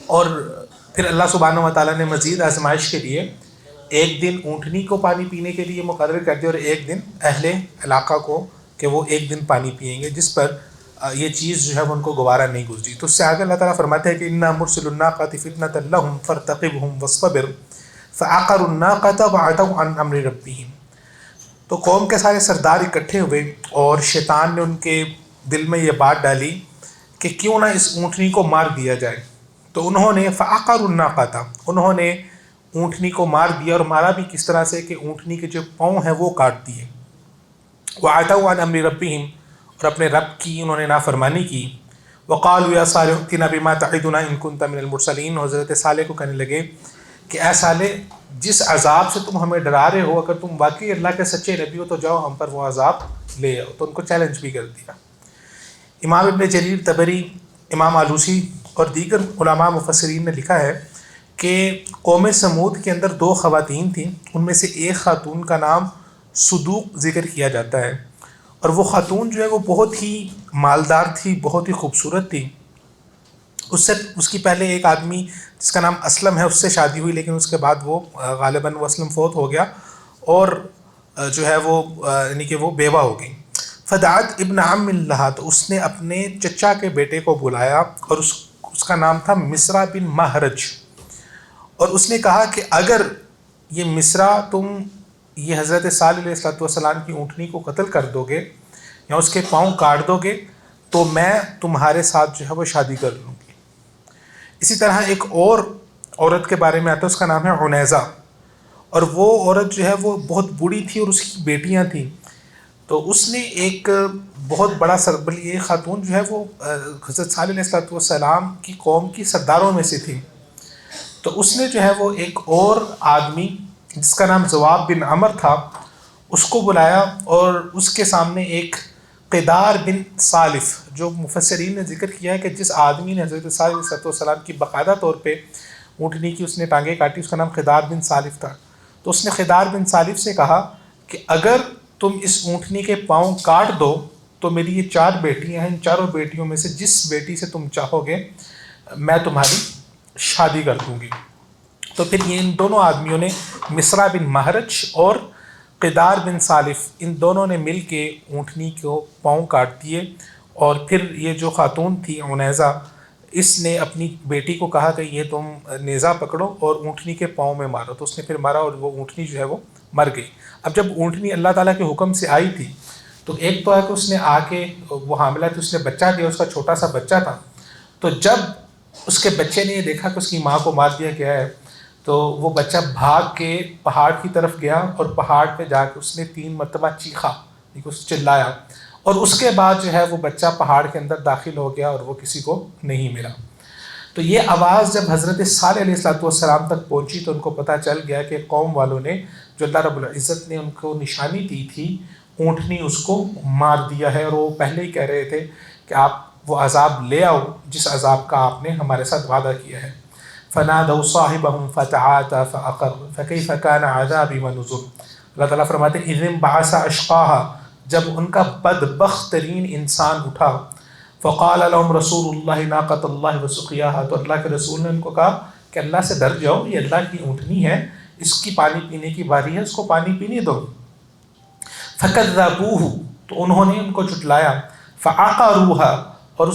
اور پھر اللہ سبحانہ و تعالیٰ نے مزید آزمائش کے لیے ایک دن اونٹنی کو پانی پینے کے لیے مقرر کر دیا اور ایک دن اہل علاقہ کو کہ وہ ایک دن پانی پئیں گے، جس پر یہ چیز جو ہے وہ ان کو گوارا نہیں گزری۔ تو اس سے آگے اللہ تعالیٰ فرماتے ہیں کہ انا مرسل الناقۃ فتنۃ لہم فارتقبہم واصطبر فعقروا الناقۃ وعتوا عن امر ربہم۔ تو قوم کے سارے سردار اکٹھے ہوئے اور شیطان نے ان کے دل میں یہ بات ڈالی کہ کیوں نہ اس اونٹنی کو مار دیا جائے۔ تو انہوں نے فعقروا الناقۃ، انہوں نے اونٹنی کو مار دیا، اور مارا بھی کس طرح سے کہ اونٹنی کے جو پاؤں ہیں وہ کاٹ دیے۔ وعتوا عن امر ربہم، اور اپنے رب کی انہوں نے نافرمانی کی۔ وقالوا یا صالح ائتنا بما تعدنا ان كنت من المرسلین، حضرت صالح کو کہنے لگے کہ اے صالح، جس عذاب سے تم ہمیں ڈرا رہے ہو، اگر تم واقعی اللہ کے سچے نبی ہو تو جاؤ ہم پر وہ عذاب لے آؤ۔ تو ان کو چیلنج بھی کر دیا۔ امام ابن جریر طبری، امام آلوسی اور دیگر علماء مفسرین نے لکھا ہے کہ قوم سمود کے اندر 2 خواتین تھیں، ان میں سے ایک خاتون کا نام صدوق ذکر کیا جاتا ہے، اور وہ خاتون جو ہے وہ بہت ہی مالدار تھی، بہت ہی خوبصورت تھی۔ اس کی پہلے ایک آدمی جس کا نام اسلم ہے اس سے شادی ہوئی، لیکن اس کے بعد وہ غالباً وہ اسلم فوت ہو گیا اور جو ہے وہ یعنی کہ وہ بیوہ ہو گئی۔ فدعت ابن عم لہا، تو اس نے اپنے چچا کے بیٹے کو بلایا، اور اس کا نام تھا مصرع بن مہرج، اور اس نے کہا کہ اگر یہ مصرع تم یہ حضرت صالح علیہ السلام کی اونٹنی کو قتل کر دو گے یا اس کے پاؤں کاٹ دو گے تو میں تمہارے ساتھ جو ہے وہ شادی کر لوں گی۔ اسی طرح ایک اور عورت کے بارے میں آتا ہے، اس کا نام ہے عنیزہ، اور وہ عورت جو ہے وہ بہت بوڑھی تھی اور اس کی بیٹیاں تھیں۔ تو اس نے ایک بہت بڑا ایک خاتون جو ہے وہ حضرت صالح علیہ السلام کی قوم کی سرداروں میں سے تھی۔ تو اس نے جو ہے وہ ایک اور آدمی جس کا نام زواب بن عمر تھا اس کو بلایا، اور اس کے سامنے ایک قدار بن سالف، جو مفسرین نے ذکر کیا ہے کہ جس آدمی نے حضرت صالح علیہ السلام کی باقاعدہ طور پہ اونٹنی کی اس نے ٹانگیں کاٹی، اس کا نام قدار بن سالف تھا۔ تو اس نے قدار بن سالف سے کہا کہ اگر تم اس اونٹنی کے پاؤں کاٹ دو تو میری یہ 4 بیٹیاں ہیں، ان چاروں بیٹیوں میں سے جس بیٹی سے تم چاہو گے میں تمہاری شادی کر دوں گی۔ تو پھر یہ ان دونوں آدمیوں نے، مصرع بن مہرج اور قدار بن سالف، ان دونوں نے مل کے اونٹنی کو پاؤں کاٹ دیے، اور پھر یہ جو خاتون تھی عنیزہ، اس نے اپنی بیٹی کو کہا کہ یہ تم نیزہ پکڑو اور اونٹنی کے پاؤں میں مارو۔ تو اس نے پھر مارا اور وہ اونٹنی جو ہے وہ مر گئی۔ اب جب اونٹنی اللہ تعالیٰ کے حکم سے آئی تھی تو ایک تو ہے کہ اس نے آ کے وہ حاملہ تھی، اس نے بچہ دیا، اس کا چھوٹا سا بچہ تھا۔ تو جب اس کے بچے نے یہ دیکھا کہ اس کی ماں کو مار دیا گیا ہے تو وہ بچہ بھاگ کے پہاڑ کی طرف گیا، اور پہاڑ پہ جا کے اس نے 3 مرتبہ چیخا، اس چلایا، اور اس کے بعد جو ہے وہ بچہ پہاڑ کے اندر داخل ہو گیا اور وہ کسی کو نہیں ملا۔ تو یہ آواز جب حضرت صالح علیہ السلام تک پہنچی تو ان کو پتہ چل گیا کہ قوم والوں نے، جو اللہ رب العزت نے ان کو نشانی دی تھی، اونٹنی اس کو مار دیا ہے، اور وہ پہلے ہی کہہ رہے تھے کہ آپ وہ عذاب لے آؤ جس عذاب کا آپ نے ہمارے ساتھ وعدہ کیا ہے۔ فنادوا صاحبهم فتعاطى فعقر فكيف كان عذابي ونذر۔ اللہ تعالیٰ فرماتے ہیں اذ انبعث اشقاها، جب ان کا بدبخت ترین انسان اٹھا، فقال لهم رسول اللہ ناقۃ اللہ وسقیاها، تو اللہ کے رسول نے ان کو کہا کہ اللہ سے ڈر جاؤ، یہ اللہ کی اونٹنی ہے، اس کی پانی پینے کی باری ہے، اس کو پانی پینے دو۔ فکذبوہ، تو انہوں نے ان کو جھٹلایا، فعقروها، اور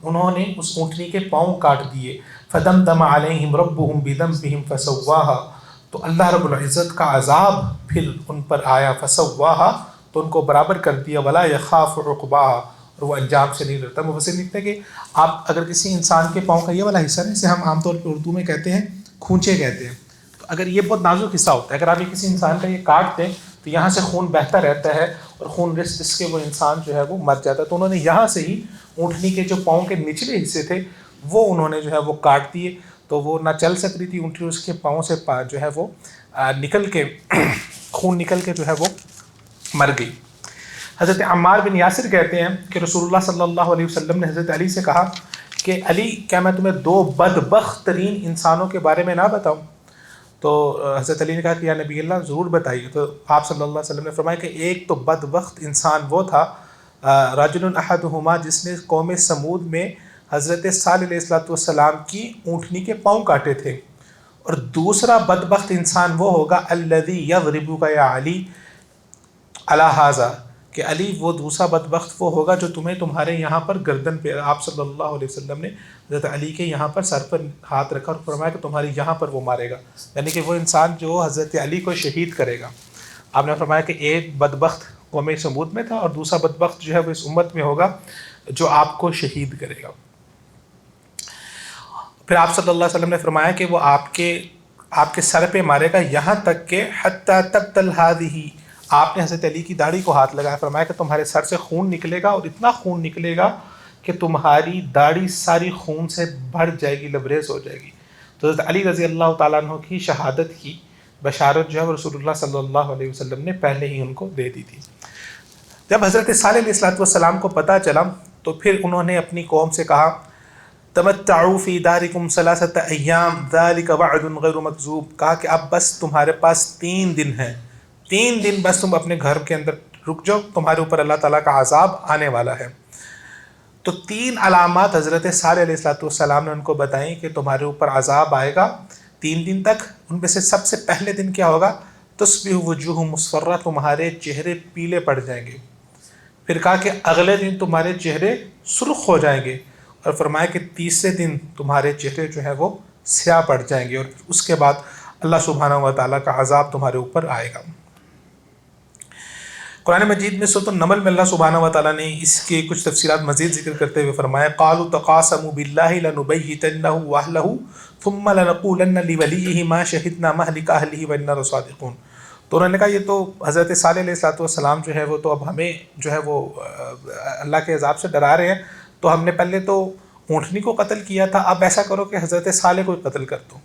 انہوں نے اس اونٹنی کے پاؤں کاٹ دیے۔ فدمدم علیہم ربہم بذنبہم فسواها، تو اللہ رب العزت کا عذاب پھر ان پر آیا، فسواها، تو ان کو برابر کر دیا، ولا یخاف عقباها، اور وہ انجام سے نہیں ڈرتا۔ مفسر لکھتے ہیں کہ آپ اگر کسی انسان کے پاؤں کا یہ والا حصہ ہے، اسے ہم عام طور پہ اردو میں کہتے ہیں کھونچے کہتے ہیں، تو اگر یہ بہت نازک حصہ ہوتا ہے، اگر آپ کسی انسان کا یہ کاٹ دیں تو یہاں سے خون بہتا رہتا ہے اور خون رس کے وہ انسان جو ہے وہ مر جاتا ہے۔ تو انہوں نے یہاں سے ہی اونٹنی کے جو پاؤں کے نچلے حصے تھے وہ انہوں نے جو ہے وہ کاٹ دیے، تو وہ نہ چل سک رہی تھی اونٹنی، اس کے پاؤں سے جو ہے وہ نکل کے خون نکل کے جو ہے وہ مر گئی۔ حضرت عمار بن یاسر کہتے ہیں کہ رسول اللہ صلی اللہ علیہ وسلم نے حضرت علی سے کہا کہ علی، کیا میں تمہیں 2 بدبخت ترین انسانوں کے بارے میں نہ بتاؤں؟ تو حضرت علی نے کہا کہ یا نبی اللہ ضرور بتائیے۔ تو آپ صلی اللہ علیہ وسلم نے فرمایا کہ ایک تو بدبخت انسان وہ تھا رجل احدہما، جس نے قوم سمود میں حضرت صالح علیہ السلام کی اونٹنی کے پاؤں کاٹے تھے، اور دوسرا بدبخت انسان وہ ہوگا الذی یضربک یا علی علی ھذا، کہ علی وہ دوسرا بدبخت وہ ہوگا جو تمہیں تمہارے یہاں پر گردن پہ، آپ صلی اللہ علیہ وسلم نے حضرت علی کے یہاں پر سر پر ہاتھ رکھا اور فرمایا کہ تمہارے یہاں پر وہ مارے گا، یعنی کہ وہ انسان جو حضرت علی کو شہید کرے گا۔ آپ نے فرمایا کہ ایک بدبخت قوم سمود میں تھا اور دوسرا بدبخت جو ہے وہ اس امت میں ہوگا جو آپ کو شہید کرے گا۔ پھر آپ صلی اللہ علیہ وسلم نے فرمایا کہ وہ آپ کے سر پہ مارے گا یہاں تک کہ حتی تبتل ہذہ، آپ نے حضرت علی کی داڑھی کو ہاتھ لگایا، فرمایا کہ تمہارے سر سے خون نکلے گا اور اتنا خون نکلے گا کہ تمہاری داڑھی ساری خون سے بھر جائے گی، لبریز ہو جائے گی۔ تو حضرت علی رضی اللہ تعالیٰ عنہ کی شہادت کی بشارت جو ہے وہ رسول اللہ صلی اللہ علیہ وسلم نے پہلے ہی ان کو دے دی تھی۔ جب حضرت صالح علیہ السلام کو پتہ چلا تو پھر انہوں نے اپنی قوم سے کہا تمتعوا فی دارکم ثلاثۃ ایام ذلک وعد غیر مکذوب، کہا کہ اب بس تمہارے پاس 3 دن ہیں، 3 دن بس تم اپنے گھر کے اندر رک جاؤ، تمہارے اوپر اللہ تعالیٰ کا عذاب آنے والا ہے۔ تو 3 علامات حضرت صالح علیہ السلام نے ان کو بتائیں کہ تمہارے اوپر عذاب آئے گا 3 دن تک۔ ان میں سے سب سے پہلے دن کیا ہوگا؟ تصبح وجوہ مصفرہ، تمہارے چہرے پیلے پڑ جائیں گے۔ پھر کہا کہ اگلے دن تمہارے چہرے سرخ ہو جائیں گے، اور فرمایا کہ تیسرے دن تمہارے چہرے جو ہیں وہ سیاہ پڑ جائیں گے، اور اس کے بعد اللہ سبحانہ و تعالیٰ کا عذاب تمہارے اوپر آئے گا۔ قرآن مجید میں سورۃ النمل میں اللہ سبحانہ و تعالیٰ نے اس کے کچھ تفصیلات مزید ذکر کرتے ہوئے فرمایا قالوا تقاسموا باللہ لنبیتنہ واہلہ ثم لنقولن لولیہ ما شہدنا مہلک اہلہ وانا لصادقون۔ تو انہوں نے کہا یہ تو حضرت صالح علیہ السلام جو ہے وہ تو اب ہمیں جو ہے وہ اللہ کے عذاب سے ڈرا رہے ہیں، تو ہم نے پہلے تو اونٹنی کو قتل کیا تھا، اب ایسا کرو کہ حضرت صالح کو قتل کر دو۔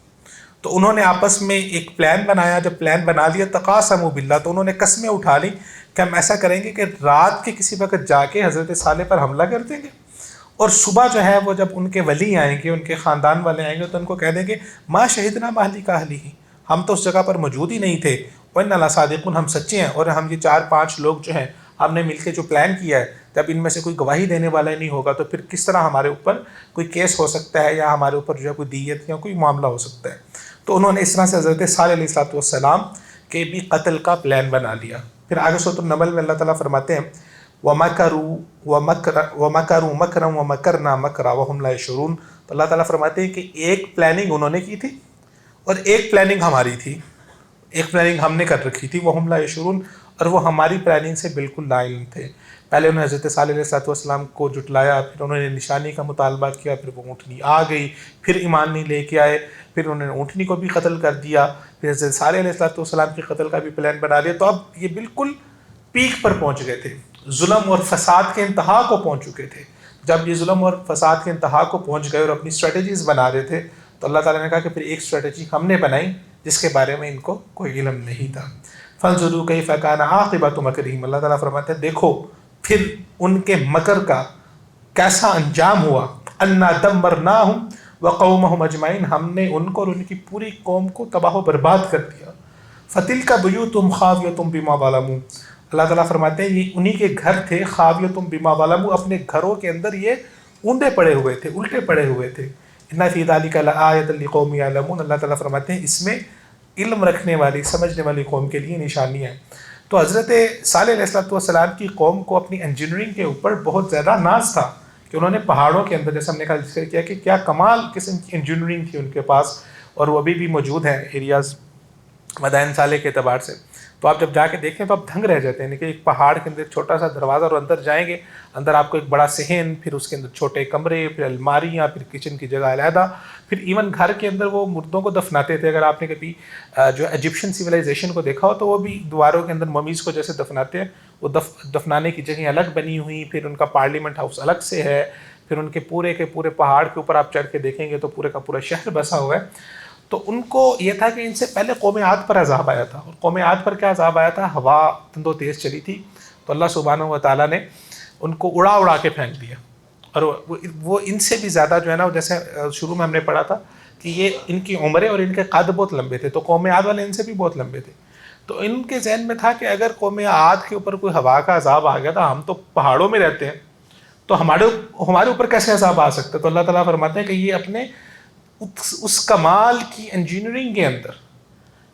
تو انہوں نے آپس میں ایک پلان بنایا، جب پلان بنا لیا تقاسموا باللہ، تو انہوں نے قسمیں اٹھا لی کہ ہم ایسا کریں گے کہ رات کے کسی وقت جا کے حضرت صالح پر حملہ کر دیں گے، اور صبح جو ہے وہ جب ان کے ولی آئیں گے، ان کے خاندان والے آئیں گے، تو ان کو کہہ دیں گے ما شہدنا مہلک اہلہ، ہم تو اس جگہ پر موجود ہی نہیں تھے، وَإِنَّا لَصَادِقُونَ، ہم سچے ہیں، اور ہم یہ 4-5 لوگ جو ہیں ہم نے مل کے جو پلان کیا ہے، جب ان میں سے کوئی گواہی دینے والا ہی نہیں ہوگا تو پھر کس طرح ہمارے اوپر کوئی کیس ہو سکتا ہے یا ہمارے اوپر جو ہے کوئی دیت یا کوئی معاملہ ہو سکتا ہے۔ تو انہوں نے اس طرح سے حضرت صالح علیہ السلام کے بھی قتل کا پلان بنا لیا۔ پھر آگے سورۃ النمل میں اللہ تعالیٰ فرماتے ہیں وَمَكَرُوا مَكْرًا وَمَكَرْنَا مَكْرًا وَهُمْ لَا يَشْعُرُونَ۔ تو اللہ تعالیٰ فرماتے ہیں کہ ایک پلاننگ انہوں نے کی تھی اور ایک پلاننگ ہماری تھی، ایک پلاننگ ہم نے کر رکھی تھی، وَهُمْ لَا يَشْعُرُونَ، اور وہ ہماری پلاننگ سے بالکل لا علم تھے۔ پہلے انہوں نے حضرت صالح علیہ السلام کو جھٹلایا، پھر انہوں نے نشانی کا مطالبہ کیا، پھر وہ اونٹنی آ گئی، پھر ایمان نہیں لے کے آئے، پھر انہوں نے اونٹنی کو بھی قتل کر دیا، پھر حضرت صالح علیہ السلام کے قتل کا بھی پلان بنا لیا۔ تو اب یہ بالکل پیک پر پہنچ گئے تھے، ظلم اور فساد کے انتہا کو پہنچ چکے تھے۔ جب یہ ظلم اور فساد کے انتہا کو پہنچ گئے اور اپنی اسٹریٹجیز بنا رہے تھے، تو اللہ تعالیٰ نے کہا کہ پھر ایک اسٹریٹجی ہم نے بنائی جس کے بارے میں ان کو کوئی علم نہیں تھا۔ فانظروا کیف کان عاقبۃ مکرہم، اللہ تعالیٰ فرماتے ہیں دیکھو پھر ان کے مکر کا کیسا انجام ہوا۔ انا دمرناہم وقومہم اجمعین، ہم نے ان کو اور ان کی پوری قوم کو تباہ و برباد کر دیا۔ فتلک بیوتہم خاویۃ بما ظلموا، اللہ تعالیٰ فرماتے ہیں یہ انہی کے گھر تھے، خاویۃ بما ظلموا، اپنے گھروں کے اندر یہ اوندے پڑے ہوئے تھے، الٹے پڑے ہوئے تھے۔ ان فی ذلک لآیۃ لقوم یعلمون، اللہ تعالیٰ فرماتے ہیں اس میں علم رکھنے والی، سمجھنے والی قوم کے لیے نشانی ہے۔ تو حضرت صالح علیہ السلام کی قوم کو اپنی انجینئرنگ کے اوپر بہت زیادہ ناز تھا کہ انہوں نے پہاڑوں کے اندر، جیسے ہم نے ذکر کیا کہ کیا کمال قسم کی انجینئرنگ تھی ان کے پاس، اور وہ ابھی بھی موجود ہیں ایریاز مدائن صالح کے اعتبار سے۔ تو آپ جب جا کے دیکھیں تو آپ دھنگ رہ جاتے ہیں، یعنی کہ ایک پہاڑ کے اندر ایک چھوٹا سا دروازہ، اور اندر جائیں گے، اندر آپ کو ایک بڑا صحن، پھر اس کے اندر چھوٹے کمرے، پھر الماریاں، پھر کچن کی جگہ علیحدہ، پھر ایون گھر کے اندر وہ مردوں کو دفناتے تھے۔ اگر آپ نے کبھی جو ایجپشن سویلائزیشن کو دیکھا ہو تو وہ بھی دیواروں کے اندر ممیز کو جیسے دفناتے ہیں، وہ دفنانے کی جگہیں الگ بنی ہوئی، پھر ان کا پارلیمنٹ ہاؤس الگ سے ہے، پھر ان کے پورے پہاڑ کے اوپر آپ چڑھ کے دیکھیں گے تو پورے کا پورا شہر بسا ہوا ہے۔ تو ان کو یہ تھا کہ ان سے پہلے قوم عاد پر عذاب آیا تھا، اور قوم عاد پر کیا عذاب آیا تھا؟ ہوا تند و تیز چلی تھی، تو اللہ سبحانہ و تعالیٰ نے ان کو اڑا کے پھینک دیا، اور وہ ان سے بھی زیادہ جو ہے نا، جیسے شروع میں ہم نے پڑھا تھا کہ یہ ان کی عمریں اور ان کے قد بہت لمبے تھے، تو قوم عاد والے ان سے بھی بہت لمبے تھے۔ تو ان کے ذہن میں تھا کہ اگر قوم عاد کے اوپر کوئی ہوا کا عذاب آ گیا تھا، ہم تو پہاڑوں میں رہتے ہیں، تو ہمارے اوپر کیسے عذاب آ سکتا ہے؟ تو اللہ تعالیٰ فرماتے ہیں کہ یہ اپنے اس کمال کی انجینئرنگ کے اندر،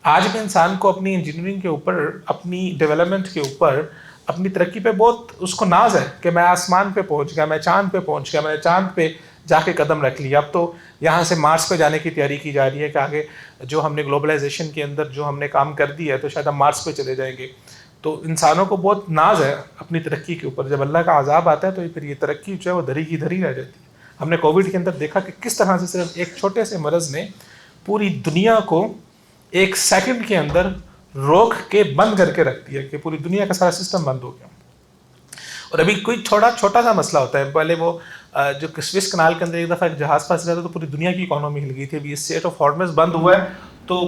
آج بھی انسان کو اپنی انجینئرنگ کے اوپر، اپنی ڈیولپمنٹ کے اوپر، اپنی ترقی پہ بہت اس کو ناز ہے کہ میں آسمان پہ پہنچ گیا، میں چاند پہ پہنچ گیا، میں نے چاند پہ جا کے قدم رکھ لیا. اب تو یہاں سے مارس پہ جانے کی تیاری کی جا رہی ہے کہ آگے جو ہم نے گلوبلائزیشن کے اندر جو ہم نے کام کر دی ہے تو شاید ہم مارس پہ چلے جائیں گے. تو انسانوں کو بہت ناز ہے اپنی ترقی کے اوپر. جب اللہ کا عذاب آتا ہے تو پھر یہ ترقی جو ہے وہ دھری کی دھری رہ جاتی ہے. ہم نے کووڈ کے اندر دیکھا کہ کس طرح سے صرف ایک چھوٹے سے مرض نے پوری دنیا کو ایک سیکنڈ کے اندر روک کے بند کر کے رکھ دیا، کہ پوری دنیا کا سارا سسٹم بند ہو گیا. اور ابھی کوئی چھوٹا سا مسئلہ ہوتا ہے، پہلے وہ جو سوئس کنال کے اندر ایک دفعہ ایک جہاز پھنس گیا تھا تو پوری دنیا کی اکانومی ہل گئی تھی. ابھی اسٹریٹ آف ہارمز بند ہوا ہے تو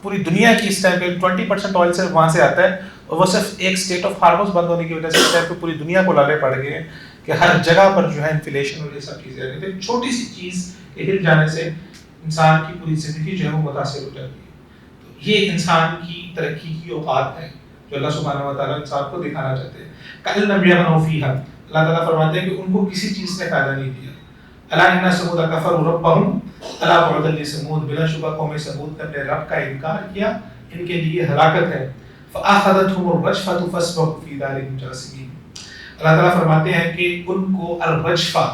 پوری دنیا کی اس ٹائم پہ 20% آئل صرف وہاں سے آتا ہے، اور وہ صرف ایک اسٹیٹ آف ہارمز بند ہونے کی وجہ سے اس ٹائم پہ پوری دنیا کو لالے پڑ گئے ہیں کہ ہر جگہ پر جو ہے انفلیشن اور یہ سب چیزیں آ رہی تھیں. چھوٹی سی چیز کے ہل جانے سے انسان کی پوری زندگی جو ہے وہ متاثر ہو جاتی ہے. یہ انسان کی ترقی کی اوقات ہے جو اللہ سبحانہ و تعالیٰ انسان کو دکھانا چاہتے ہیں. کل نبی فیہا، اللہ تعالیٰ فرماتے ہیں کہ ان کو کسی چیز نے فائدہ نہیں دیا. الا ان ثمود کفروا ربهم الا بعدا لثمود، بلا شبہ قوم ثمود نے اپنے رب کا انکار کیا، ان کے لیے ہلاکت ہے. فاخذتهم الرجفة فاصبحوا في دارهم جاثمين. اللہ تعالیٰ فرماتے ہیں کہ ان کو الرجفہ،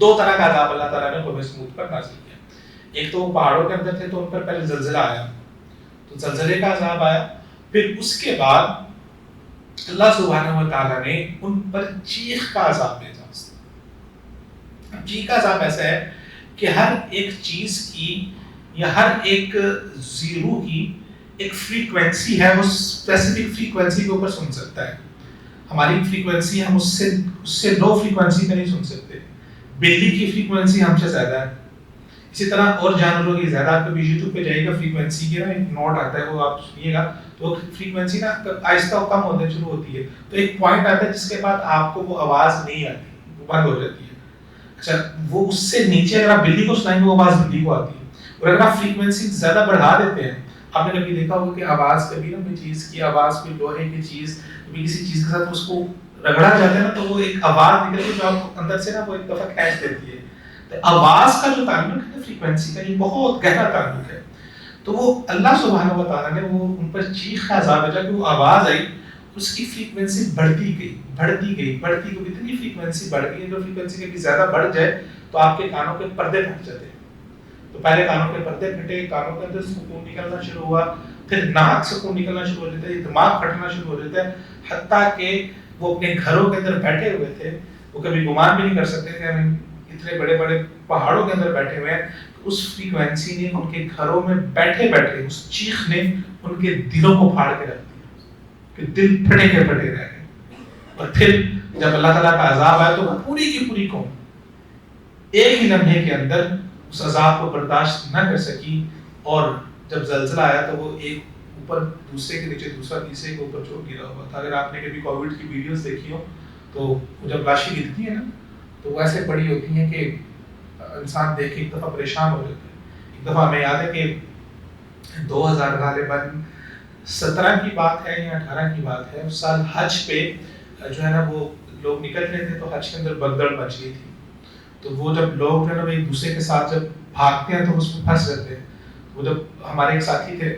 دو طرح کا عذاب اللہ تعالیٰ نے قوم ثمود پر نازل کیا. ایک تو وہ پہاڑوں کے اندر تھے تو ان پر پہلے زلزلہ آیا، تو زلزلے کا عذاب آیا. پھر اس کے بعد اللہ سبحانہ و تعالیٰ نے ان پر چیخ کا عذاب بھیجا. چیخ کا عذاب ایسا ہے کہ ہر ایک چیز کی یا ہر ایک زیرو کی ایک فریکوینسی ہے، وہ اسپیسیفک فریکوینسی کے اوپر سن سکتا ہے. ہماری فریکوینسی ہم اس سے لو فریکوینسی پہ نہیں سن سکتے. بلی کی فریکوینسی ہم سے زیادہ ہے. اسی طرح اور جانوروں کی زیادہ. آپ کبھی یوٹیوب پہ جائے گا فریکوینسی کی نا ایک نوٹ آتا ہے، وہ آپ سنیے گا تو فریکوینسی نا آہستہ کم ہونے شروع ہوتی ہے، تو ایک پوائنٹ آتا ہے جس کے بعد آپ کو وہ آواز نہیں آتی، وہ بند ہو جاتی ہے. اچھا، وہ اس سے نیچے اگر آپ بلی کو سنائیں گے وہ آواز بلی کو آتی ہے. اور اگر آپ فریکوینسی زیادہ بڑھا دیتے ہیں، آپ نے کبھی دیکھا ہوگا کہ آواز کبھی نا کوئی چیز کی آواز، کوئی لوہے کی چیز کبھی کسی چیز کے ساتھ اس کو رگڑا جاتا ہے نا تو وہ ایک آواز نکلتی ہے جو آپ اندر سے نا وہ ایک دفعہ کھینچ دیتی ہے. تو آواز کا جو تعلق ہے فریکوینسی کا، یہ بہت گہرا تعلق ہے. تو وہ اللہ سبحانہ و تعالیٰ نے وہ ان پر چیخ کا عذاب بھیجا کہ وہ آواز آئی، اس کی فریکوینسی بڑھتی گئی. اتنی فریکوینسی بڑھ گئی، جو فریکوینسی کبھی زیادہ بڑھ جائے تو آپ کے کانوں کے پردے پھٹ جاتے ہیں. تو پہلے کانوں کے پردے پھٹے، کانوں کے اندر سکون نکلنا شروع ہوا، پھر ناک سکون نکلنا شروع ہو جاتا ہے، دماغ پھٹنا شروع ہو جاتا ہے. حتیٰ کہ وہ اپنے گھروں کے اندر بیٹھے ہوئے تھے، وہ کبھی گمان بھی نہیں کر سکتے کہ ہم اتنے بڑے بڑے پہاڑوں کے اندر بیٹھے ہوئے ہیں. اس فریکوینسی نے ان کے گھروں میں بیٹھے بیٹھے، اس چیخ نے ان کے دلوں کو پھاڑ کے رکھ دیا کہ دل پھٹے کے پھٹے رہ گئے. اور پھر جب اللہ تعالیٰ کا عذاب آیا تو پوری کی پوری قوم ایک ہی لمحے کے اندر اس عذاب کو برداشت نہ کر سکی. اور جب زلزلہ آیا تو وہ ایک اوپر دوسرے کے نیچے دوسرا تیسرے کے اوپر جو گرا ہوا تھا. اگر آپ نے کبھی کووڈ کی ویڈیوز دیکھی ہو تو جب لاشیں گرتی ہیں نا تو وہ ایسے بڑی ہوتی ہیں کہ انسان دیکھ کے ایک دفعہ پریشان ہو جاتا ہے. ایک دفعہ ہمیں یاد ہے کہ 2000 غالباً 17 کی بات ہے یا 18 کی بات ہے، اس سال حج پہ جو ہے نا وہ لوگ نکل رہے تھے تو حج کے اندر بگدڑ مچ گئی تھی. تو وہ جب لوگ جو ہے نا ایک دوسرے کے ساتھ جب بھاگتے ہیں تو اس میں پھنس جاتے ہیں. وہ جب ہمارے ایک ساتھی تھے،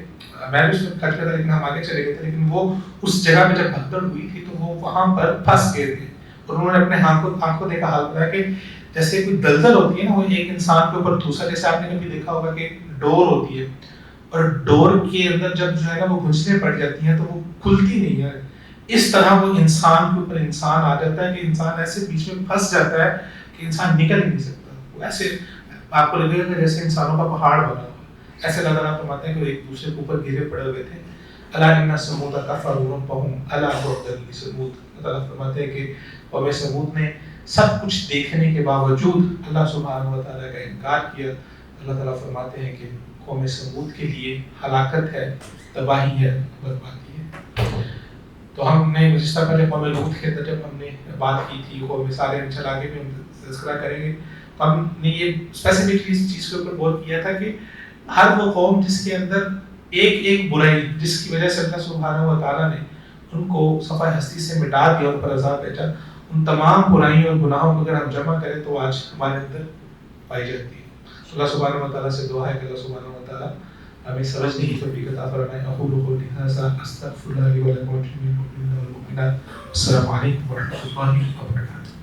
میں بھی اس میں حج پہ تھا لیکن ہم آگے چلے گئے تھے، لیکن وہ اس جگہ پہ جب بھگدڑ ہوئی تھی تو وہ وہاں پر پھنس گئے تھے. اور انہوں نے اپنے آنکھوں دیکھا حال بتایا کہ جیسے کوئی دلدل ہوتی ہے نا، وہ ایک انسان کے اوپر دوسرا، جیسے آپ نے کبھی دیکھا ہوگا کہ ڈور ہوتی ہے اور ڈور کے اندر جب جو ہے نا وہ گھسنے پڑ جاتی ہیں تو وہ کھلتی نہیں ہے. اس طرح وہ انسان کے اوپر انسان آ جاتا ہے کہ انسان ایسے بیچ میں پھنس جاتا ہے کہ انسان نکل نہیں سکتا. وہ ایسے آپ کو لگے گا کہ جیسے انسانوں کا پہاڑ بنا ہوا. ایسے اللہ تعالیٰ فرماتے ہیں کہ وہ ایک دوسرے کے اوپر گرے پڑے ہوئے تھے. الا ان ثمود کفروا ربهم الا بعدا لثمود. اللہ تعالیٰ فرماتے ہیں کہ قوم ثمود نے سب کچھ دیکھنے کے باوجود اللہ سبحانہ و تعالیٰ کا انکار کیا. اللہ تعالیٰ فرماتے ہیں کہ قوم ثمود کے لیے ہلاکت ہے، تباہی ہے، بربادی ہے. تو ہم نے گزشتہ پہلے قوم لوط کے اندر جب ہم نے بات کی تھی، قوم صالح ان شاء اللہ آگے بھی ہم تذکرہ کریں گے، تو ہم نے یہ اسپیسیفکلی اس چیز کے اوپر غور کیا تھا کہ ہر وہ قوم جس کے اندر ایک برائی جس کی وجہ سے اللہ سبحانہ و تعالیٰ نے ان کو صفحہ ہستی سے مٹا دیا، ان پر عذاب بھیجا، ان تمام برائیوں اور گناہوں کو اگر ہم جمع کریں تو آج ہمارے اندر پائی جاتی ہے. اللہ سبحانہ و تعالیٰ سے دعا ہے کہ اللہ سبحانہ و تعالیٰ ہمیں سمجھنے کی توفیق عطا فرمائے. اقول قولی ھذا استغفر اللہ لی ولکم وللمؤمنین والمؤمنات. السلام علیکم ورحمۃ اللہ وبرکاتہ.